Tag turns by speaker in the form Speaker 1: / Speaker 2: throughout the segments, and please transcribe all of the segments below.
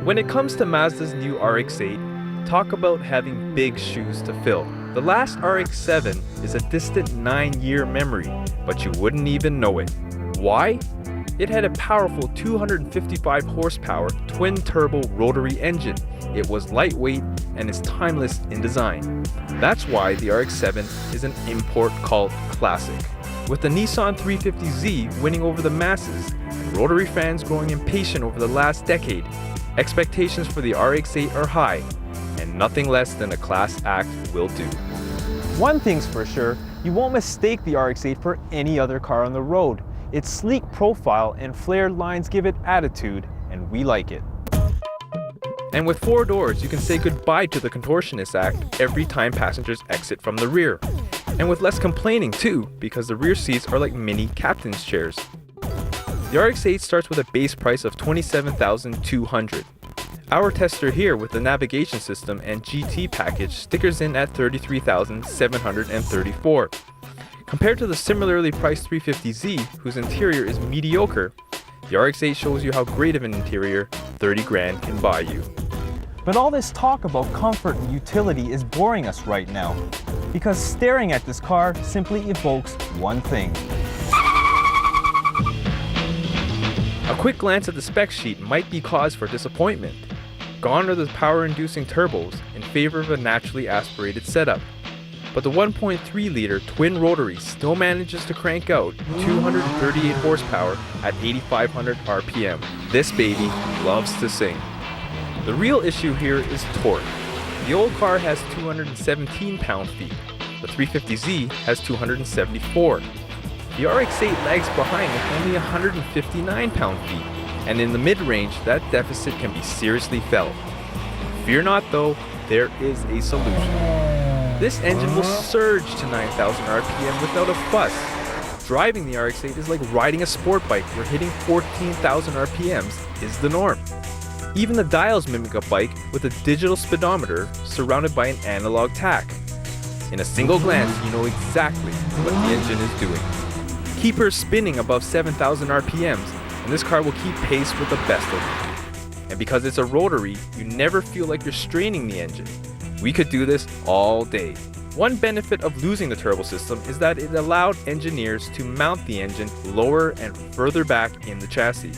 Speaker 1: When it comes to Mazda's new RX-8, talk about having big shoes to fill. The last RX-7 is a distant 9-year memory, but you wouldn't even know it. Why? It had a powerful 255 horsepower twin-turbo rotary engine. It was lightweight and is timeless in design. That's why the RX-7 is an import cult classic. With the Nissan 350Z winning over the masses and rotary fans growing impatient over the last decade, expectations for the RX-8 are high, and nothing less than a class act will do.
Speaker 2: One thing's for sure, you won't mistake the RX-8 for any other car on the road. Its sleek profile and flared lines give it attitude, and we like it.
Speaker 1: And with 4 doors, you can say goodbye to the contortionist act every time passengers exit from the rear. And with less complaining too, because the rear seats are like mini captain's chairs. The RX-8 starts with a base price of $27,200. Our tester here with the navigation system and GT package stickers in at $33,734. Compared to the similarly priced 350Z, whose interior is mediocre, the RX-8 shows you how great of an interior 30 grand can buy you.
Speaker 2: But all this talk about comfort and utility is boring us right now, because staring at this car simply evokes one thing.
Speaker 1: A quick glance at the spec sheet might be cause for disappointment. Gone are the power-inducing turbos in favor of a naturally aspirated setup. But the 1.3-liter twin rotary still manages to crank out 238 horsepower at 8,500 RPM. This baby loves to sing. The real issue here is torque. The old car has 217 pound-feet. The 350Z has 274. The RX-8 lags behind with only 159 pound-feet, and in the mid-range, that deficit can be seriously felt. Fear not though, there is a solution. This engine will surge to 9,000 RPM without a fuss. Driving the RX-8 is like riding a sport bike where hitting 14,000 RPMs is the norm. Even the dials mimic a bike with a digital speedometer surrounded by an analog tach. In a single glance, you know exactly what the engine is doing. Keep her spinning above 7,000 RPMs, and this car will keep pace with the best of them. And because it's a rotary, you never feel like you're straining the engine. We could do this all day. One benefit of losing the turbo system is that it allowed engineers to mount the engine lower and further back in the chassis.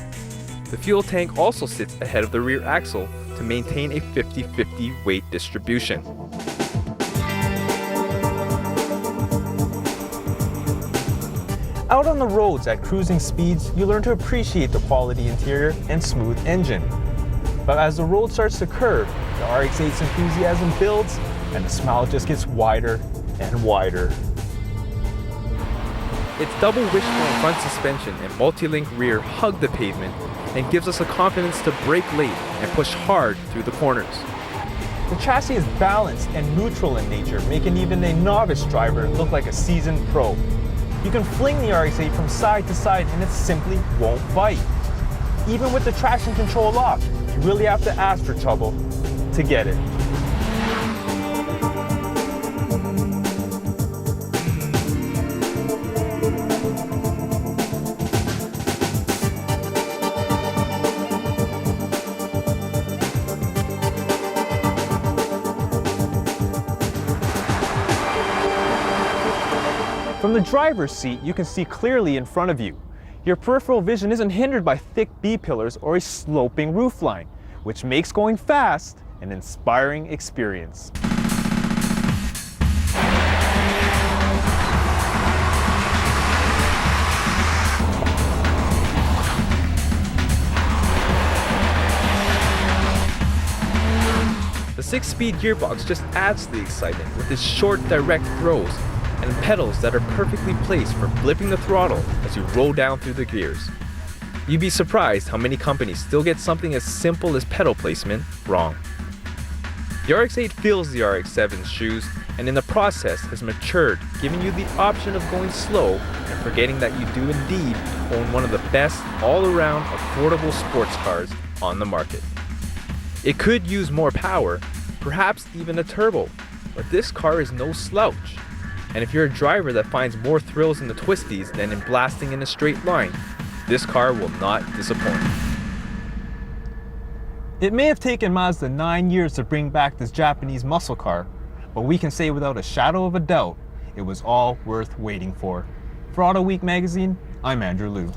Speaker 1: The fuel tank also sits ahead of the rear axle to maintain a 50-50 weight distribution.
Speaker 2: Out on the roads at cruising speeds, you learn to appreciate the quality interior and smooth engine. But as the road starts to curve, the RX-8's enthusiasm builds and the smile just gets wider and wider.
Speaker 1: Its double wishbone front suspension and multi-link rear hug the pavement and gives us the confidence to brake late and push hard through the corners.
Speaker 2: The chassis is balanced and neutral in nature, making even a novice driver look like a seasoned pro. You can fling the RX-8 from side to side and it simply won't bite. Even with the traction control off, you really have to ask for trouble to get it. From the driver's seat, you can see clearly in front of you. Your peripheral vision isn't hindered by thick B-pillars or a sloping roofline, which makes going fast an inspiring experience.
Speaker 1: The 6-speed gearbox just adds to the excitement with its short, direct throws and pedals that are perfectly placed for flipping the throttle as you roll down through the gears. You'd be surprised how many companies still get something as simple as pedal placement wrong. The RX-8 fills the RX-7's shoes and in the process has matured, giving you the option of going slow and forgetting that you do indeed own one of the best all-around affordable sports cars on the market. It could use more power, perhaps even a turbo, but this car is no slouch. And if you're a driver that finds more thrills in the twisties than in blasting in a straight line, this car will not disappoint.
Speaker 2: It may have taken Mazda 9 years to bring back this Japanese muscle car, but we can say without a shadow of a doubt, it was all worth waiting for. For AutoWeek magazine, I'm Andrew Liu.